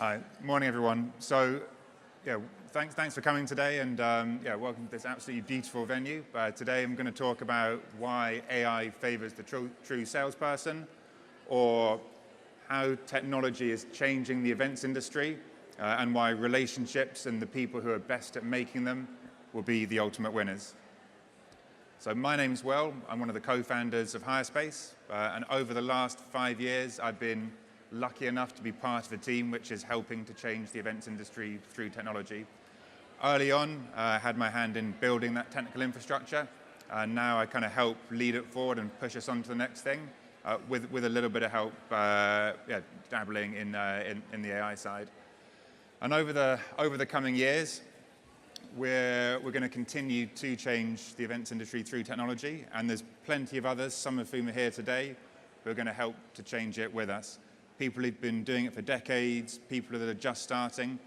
Hi, morning everyone. So, thanks for coming today, and welcome to this absolutely beautiful venue. Today I'm going to talk about why AI favors the true salesperson, or how technology is changing the events industry, and why relationships and the people who are best at making them will be the ultimate winners. So my name's Will. I'm one of the co-founders of HireSpace, and over the last 5 years I've been lucky enough to be part of a team which is helping to change the events industry through technology. Early on, I had my hand in building that technical infrastructure, and now I kind of help lead it forward and push us on to the next thing, with a little bit of help, dabbling in the AI side. And over the coming years, we're going to continue to change the events industry through technology, and there's plenty of others, some of whom are here today, who are going to help to change it with us. People who've been doing it for decades, people that are just starting,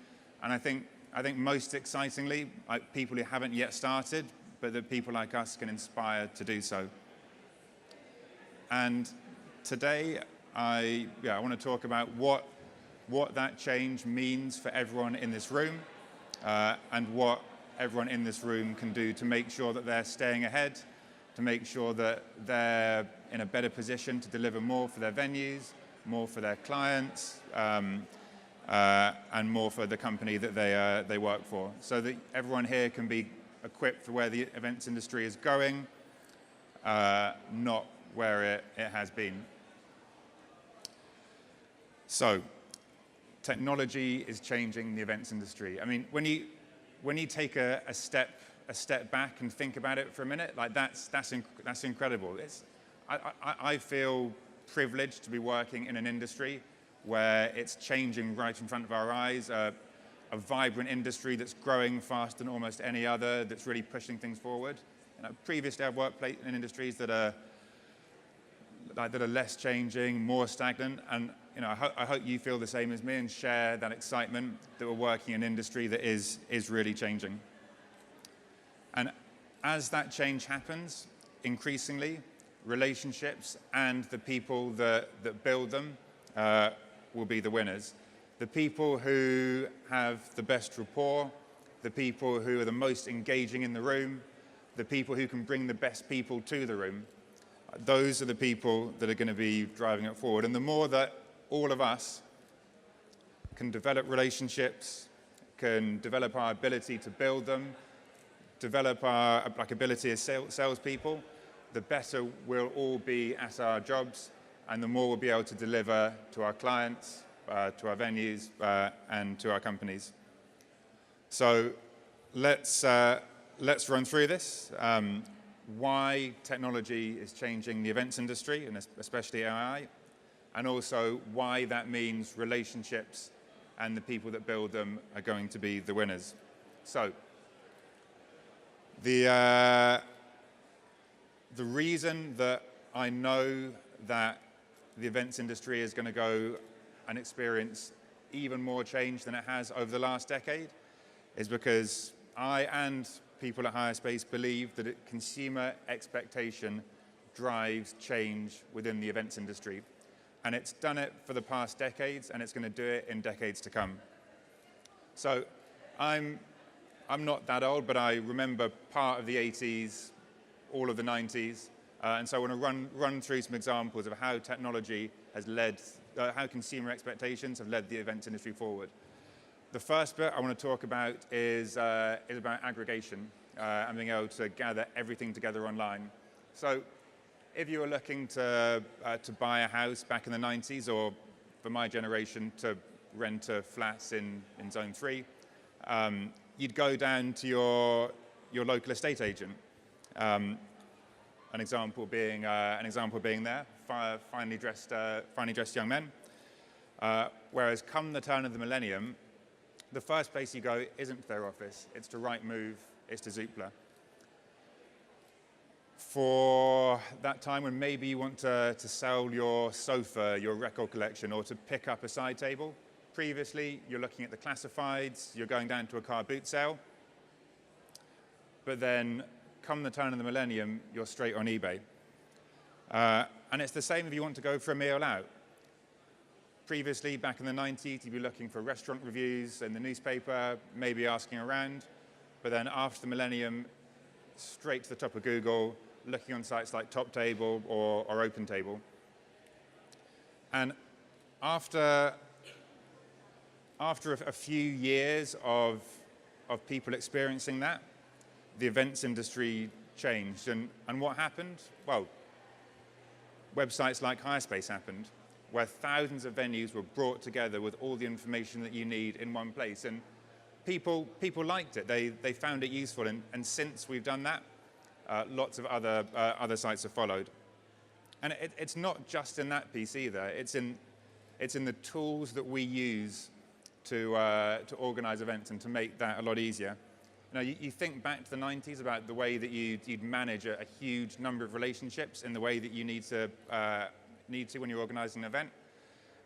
and I think most excitingly, people who haven't yet started, but that people like us can inspire to do so. And today, I want to talk about what that change means for everyone in this room, and what everyone in this room can do to make sure that they're staying ahead, to make sure that they're in a better position to deliver more for their venues, more for their clients, and more for the company that they work for, so that everyone here can be equipped for where the events industry is going, not where it has been. So, technology is changing the events industry. I mean, when you take a step back and think about it for a minute, like that's incredible. I feel privileged to be working in an industry where it's changing right in front of our eyes, a vibrant industry that's growing faster than almost any other, that's really pushing things forward. Previously, I've worked in industries that are less changing, more stagnant, and I hope you feel the same as me and share that excitement that we're working in an industry that is really changing. And as that change happens, increasingly, relationships and the people that build them will be the winners. The people who have the best rapport, the people who are the most engaging in the room, the people who can bring the best people to the room, those are the people that are going to be driving it forward. And the more that all of us can develop relationships, can develop our ability to build them, develop our ability as salespeople, the better we'll all be at our jobs, and the more we'll be able to deliver to our clients, to our venues, and to our companies. So let's run through this. Why technology is changing the events industry, and especially AI, and also why that means relationships and the people that build them are going to be the winners. So the reason that I know that the events industry is going to go and experience even more change than it has over the last decade is because I and people at HireSpace believe that consumer expectation drives change within the events industry. And it's done it for the past decades, and it's going to do it in decades to come. So I'm not that old, but I remember part of the 80s, all of the 90s, and so I want to run through some examples of how technology has led, how consumer expectations have led the events industry forward. The first bit I want to talk about is about aggregation and being able to gather everything together online. So if you were looking to buy a house back in the 90s, or for my generation, to rent a flat in Zone 3, you'd go down to your local estate agent. An example being there, finely dressed young men. Whereas come the turn of the millennium, the first place you go isn't to their office, it's to Rightmove, it's to Zoopla. For that time when maybe you want to sell your sofa, your record collection, or to pick up a side table, previously you're looking at the classifieds, you're going down to a car boot sale, but then come the turn of the millennium, you're straight on eBay. And it's the same if you want to go for a meal out. Previously, back in the 90s, you'd be looking for restaurant reviews in the newspaper, maybe asking around. But then after the millennium, straight to the top of Google, looking on sites like TopTable or OpenTable. And after a few years of people experiencing that, the events industry changed. And what happened? Well, websites like HireSpace happened, where thousands of venues were brought together with all the information that you need in one place. And people liked it. They found it useful. And since we've done that, lots of other sites have followed. And it's not just in that piece either. It's in the tools that we use to organize events and to make that a lot easier. You know, you think back to the 90s about the way that you'd manage a huge number of relationships in the way that you need to when you're organizing an event,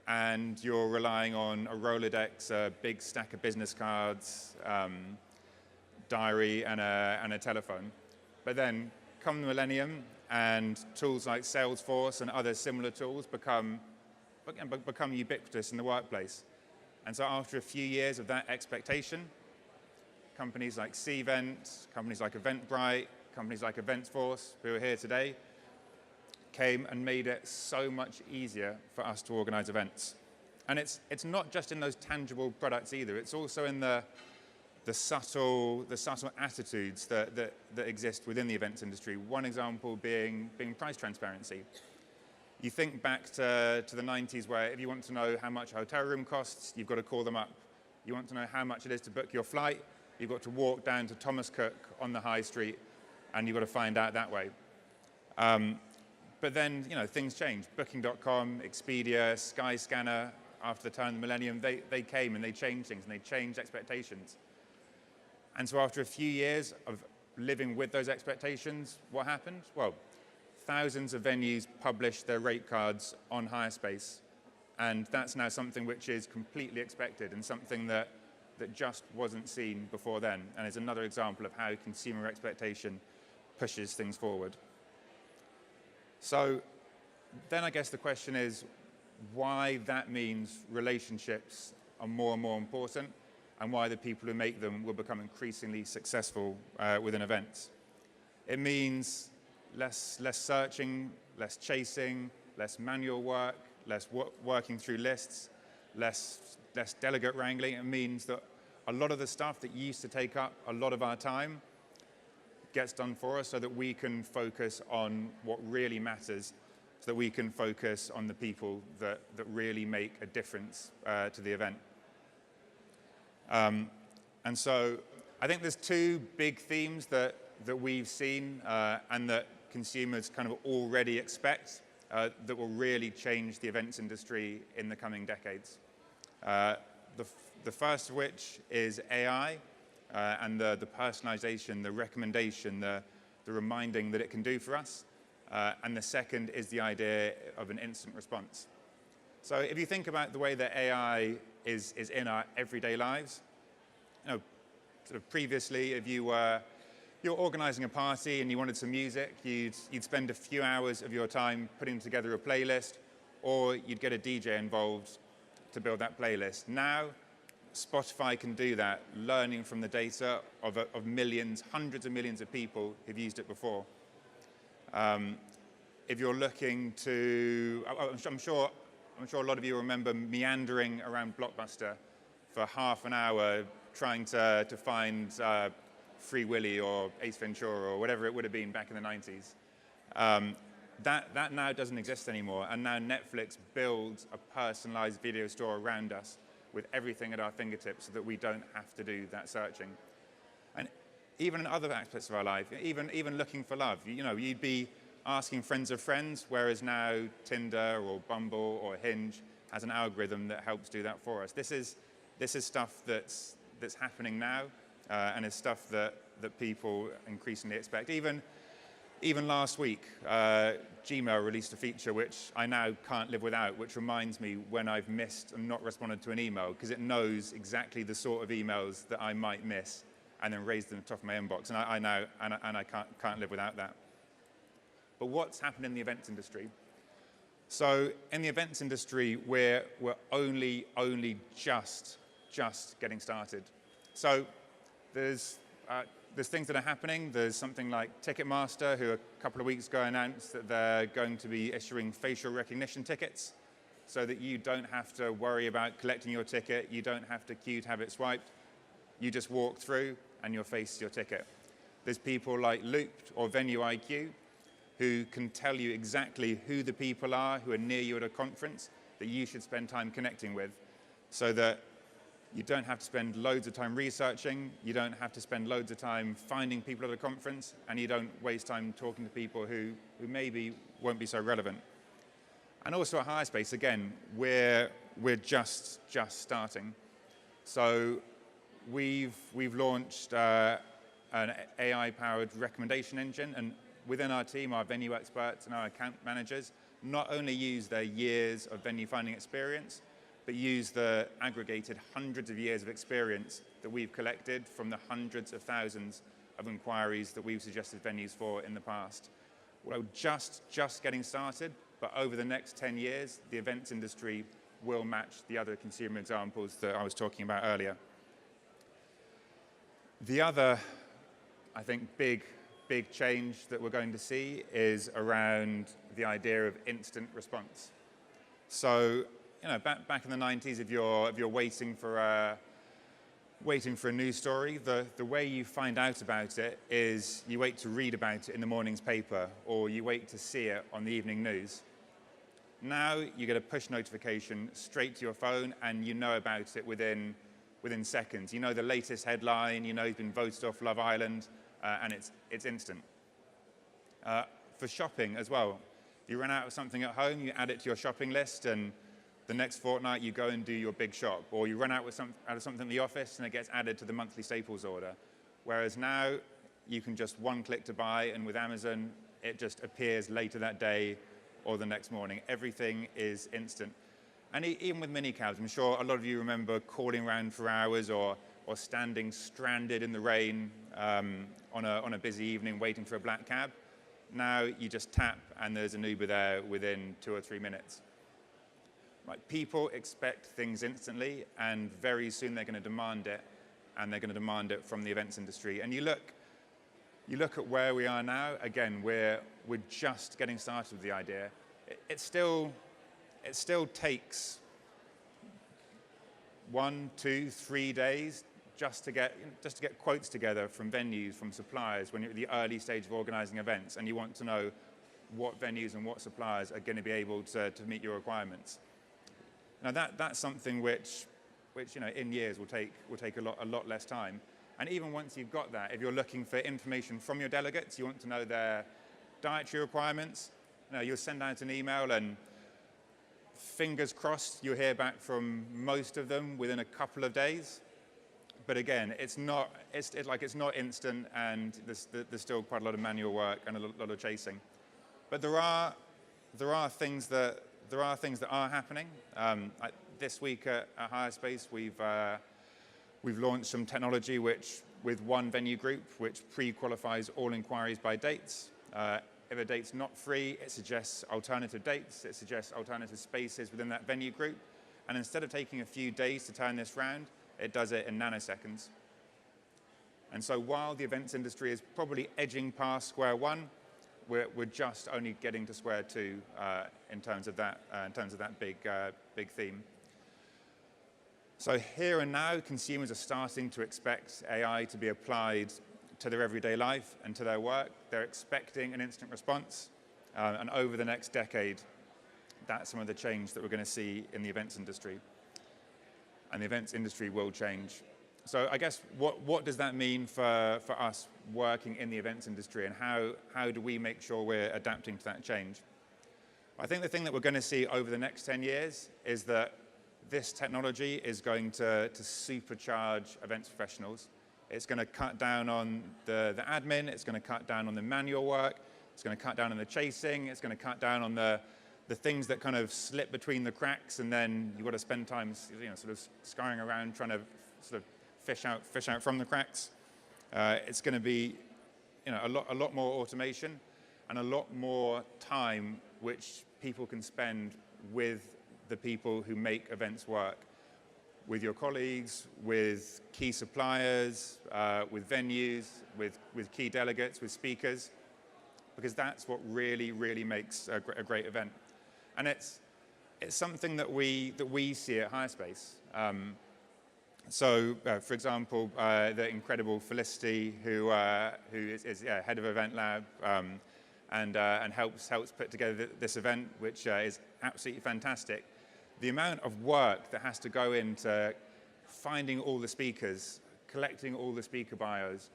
and you're relying on a Rolodex, a big stack of business cards, diary, and a telephone. But then come the millennium, and tools like Salesforce and other similar tools become ubiquitous in the workplace. And so after a few years of that expectation, companies like Cvent, companies like Eventbrite, companies like EventForce, who are here today, came and made it so much easier for us to organize events. And it's not just in those tangible products either. It's also in the subtle attitudes that exist within the events industry. One example being price transparency. You think back to the 90s, where if you want to know how much a hotel room costs, you've got to call them up. You want to know how much it is to book your flight, you've got to walk down to Thomas Cook on the high street, and you've got to find out that way. But then, you know, things changed. Booking.com, Expedia, Skyscanner, after the turn of the millennium, they came and they changed things, and they changed expectations. And so after a few years of living with those expectations, what happened? Well, thousands of venues published their rate cards on HireSpace. And that's now something which is completely expected and something that just wasn't seen before then. And it's another example of how consumer expectation pushes things forward. So then I guess the question is why that means relationships are more and more important, and why the people who make them will become increasingly successful within events. It means less searching, less chasing, less manual work, less working through lists, less delegate wrangling. It means that a lot of the stuff that used to take up a lot of our time gets done for us, so that we can focus on what really matters, so that we can focus on the people that really make a difference to the event. And so I think there's two big themes that we've seen and that consumers kind of already expect that will really change the events industry in the coming decades. The first of which is AI. And the personalization, the recommendation, the reminding that it can do for us. And the second is the idea of an instant response. So if you think about the way that AI is in our everyday lives, you know, sort of previously, if you're organizing a party and you wanted some music, you'd spend a few hours of your time putting together a playlist, or you'd get a DJ involved to build that playlist. Now, Spotify can do that, learning from the data of millions, hundreds of millions of people who've used it before. If you're looking to, I'm sure a lot of you remember meandering around Blockbuster for half an hour trying to find Free Willy or Ace Ventura or whatever it would have been back in the 90s. That now doesn't exist anymore, and now Netflix builds a personalized video store around us with everything at our fingertips, so that we don't have to do that searching. And even in other aspects of our life, even looking for love, you know, you'd be asking friends of friends, whereas now Tinder or Bumble or Hinge has an algorithm that helps do that for us. This is stuff that's happening now, and is stuff that people increasingly expect. Even last week, Gmail released a feature which I now can't live without, which reminds me when I've missed and not responded to an email, because it knows exactly the sort of emails that I might miss, and then raise them to the top of my inbox. And I can't live without that. But what's happened in the events industry? So in the events industry, we're only just getting started. So there's things that are happening. There's something like Ticketmaster, who a couple of weeks ago announced that they're going to be issuing facial recognition tickets so that you don't have to worry about collecting your ticket. You don't have to queue to have it swiped. You just walk through and you'll face your ticket. There's people like Looped or Venue IQ who can tell you exactly who the people are who are near you at a conference that you should spend time connecting with, so that you don't have to spend loads of time researching, you don't have to spend loads of time finding people at a conference, and you don't waste time talking to people who maybe won't be so relevant. And also at HireSpace, again, we're just starting. So we've launched an AI-powered recommendation engine, and within our team, our venue experts and our account managers not only use their years of venue finding experience, but use the aggregated hundreds of years of experience that we've collected from the hundreds of thousands of inquiries that we've suggested venues for in the past. We're just getting started, but over the next 10 years, the events industry will match the other consumer examples that I was talking about earlier. The other, I think, big change that we're going to see is around the idea of instant response. So, you know, back in the 90s, if you're waiting for a news story, the way you find out about it is you wait to read about it in the morning's paper, or you wait to see it on the evening news. Now you get a push notification straight to your phone, and you know about it within seconds. You know the latest headline, you know he's been voted off Love Island, and it's instant. For shopping as well, you run out of something at home, you add it to your shopping list, and the next fortnight you go and do your big shop. Or you run out of something in the office and it gets added to the monthly staples order. Whereas now you can just one click to buy, and with Amazon, it just appears later that day or the next morning. Everything is instant. And even with minicabs, I'm sure a lot of you remember calling around for hours or standing stranded in the rain on a busy evening waiting for a black cab. Now you just tap and there's an Uber there within 2 or 3 minutes. Right, people expect things instantly, and very soon they're going to demand it, and they're going to demand it from the events industry. And you look at where we are now. Again, we're just getting started with the idea. It still takes 1, 2, 3 days just to get quotes together from venues, from suppliers, when you're at the early stage of organizing events and you want to know what venues and what suppliers are going to be able to meet your requirements. Now that's something which you know in years will take a lot less time. And even once you've got that, if you're looking for information from your delegates, you want to know their dietary requirements, you know, you'll send out an email, and fingers crossed you'll hear back from most of them within a couple of days. But again, it's not instant, and there's still quite a lot of manual work and a lot of chasing. But there are things that are happening. This week at HireSpace, we've launched some technology with one venue group which pre-qualifies all inquiries by dates. If a date's not free, it suggests alternative dates. It suggests alternative spaces within that venue group. And instead of taking a few days to turn this round, it does it in nanoseconds. And so while the events industry is probably edging past square one, we're just only getting to square two in terms of that big theme. So here and now, consumers are starting to expect AI to be applied to their everyday life and to their work. They're expecting an instant response. And over the next decade, that's some of the change that we're going to see in the events industry. And the events industry will change. So I guess what does that mean for us working in the events industry, and how do we make sure we're adapting to that change? I think the thing that we're going to see over the next 10 years is that this technology is going to supercharge events professionals. It's going to cut down on the admin, it's going to cut down on the manual work, it's going to cut down on the chasing, it's going to cut down on the things that kind of slip between the cracks, and then you've got to spend time, you know, sort of scurrying around trying to sort of fish out from the cracks. It's going to be, you know, a lot more automation and a lot more time which people can spend with the people who make events work, with your colleagues, with key suppliers, with venues, with key delegates, with speakers, because that's what really, really makes a great event. And it's something that we see at HireSpace. For example, the incredible Felicity, who is head of EventLAB, and helps put together this event, which is absolutely fantastic. The amount of work that has to go into finding all the speakers, collecting all the speaker bios,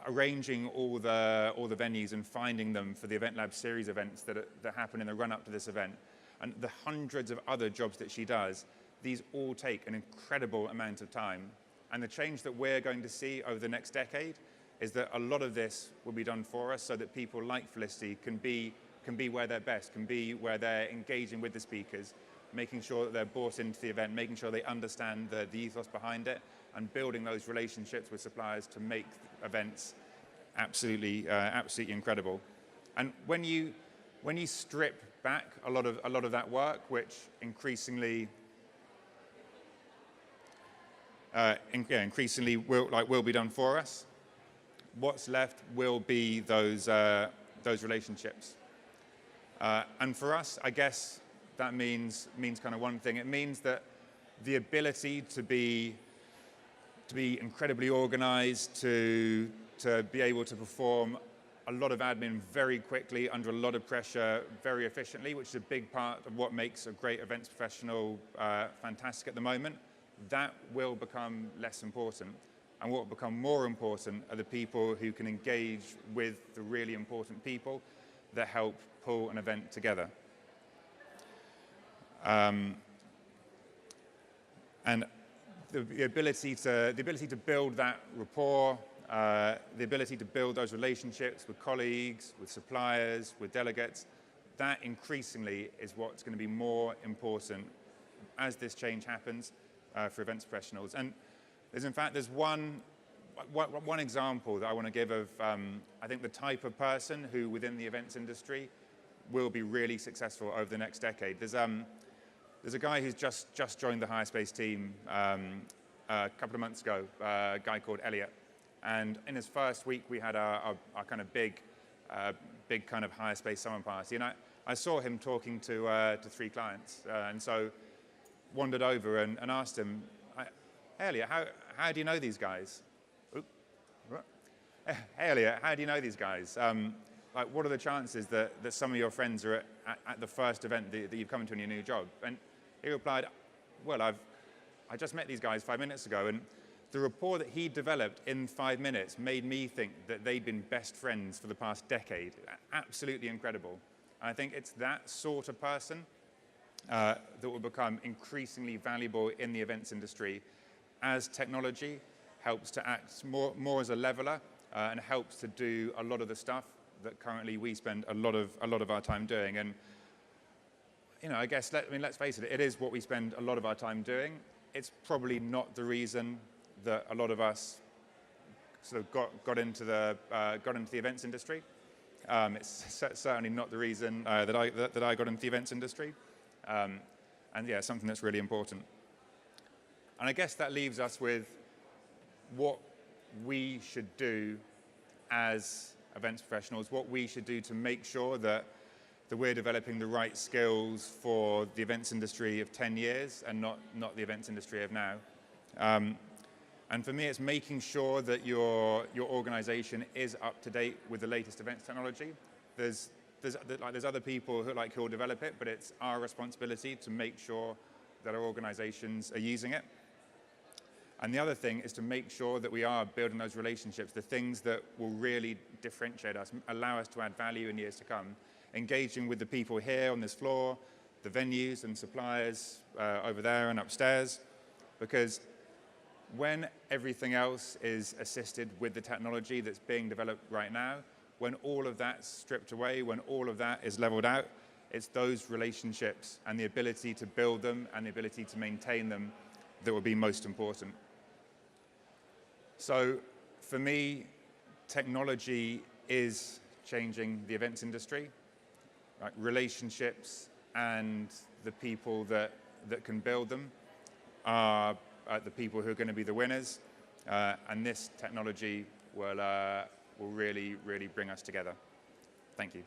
arranging all the venues and finding them for the EventLAB series events that happen in the run-up to this event, and the hundreds of other jobs that she does, these all take an incredible amount of time. And the change that we're going to see over the next decade is that a lot of this will be done for us so that people like Felicity can be where they're best, can be where they're engaging with the speakers, making sure that they're bought into the event, making sure they understand the ethos behind it, and building those relationships with suppliers to make events absolutely incredible. And when you strip back a lot of that work, which increasingly will be done for us, what's left will be those relationships. And for us, I guess that means kind of one thing. It means that the ability to be incredibly organized, to be able to perform a lot of admin very quickly under a lot of pressure very efficiently, which is a big part of what makes a great events professional fantastic at the moment, that will become less important. And what will become more important are the people who can engage with the really important people that help pull an event together. And the ability to build that rapport, the ability to build those relationships with colleagues, with suppliers, with delegates, that increasingly is what's going to be more important as this change happens for events professionals. And there's one example that I want to give of I think the type of person who within the events industry will be really successful over the next decade. There's a guy who's just joined the HireSpace team a couple of months ago, a guy called Elliot. And in his first week, we had our kind of big kind of HireSpace summer party. And I saw him talking to 3 clients. And so wandered over and asked him, "Hey, Elliot, how do you know these guys?" "Hey, Elliot, how do you know these guys? Like, what are the chances that some of your friends are at the first event that you've come to in your new job?" And he replied, "Well, I just met these guys 5 minutes ago, and the rapport that he developed in 5 minutes made me think that they'd been best friends for the past decade." Absolutely incredible. And I think it's that sort of person that will become increasingly valuable in the events industry as technology helps to act more as a leveler and helps to do a lot of the stuff that currently we spend a lot of our time doing. And I guess let's face it, it is what we spend a lot of our time doing. It's probably not the reason that a lot of us sort of got into the events industry. It's certainly not the reason that I got into the events industry. And yeah, something that's really important. And I guess that leaves us with what we should do as events professionals, what we should do to make sure that we're developing the right skills for the events industry of 10 years and not the events industry of now. And for me, it's making sure that your organization is up to date with the latest events technology. There's other people who'll develop it, but it's our responsibility to make sure that our organizations are using it. And the other thing is to make sure that we are building those relationships, the things that will really differentiate us, allow us to add value in years to come, engaging with the people here on this floor, the venues and suppliers over there and upstairs, because when everything else is assisted with the technology that's being developed right now, when all of that's stripped away, when all of that is leveled out, it's those relationships and the ability to build them and the ability to maintain them that will be most important. So for me, technology is changing the events industry. Relationships, and the people that can build them are the people who are going to be the winners. And this technology will really, really bring us together. Thank you.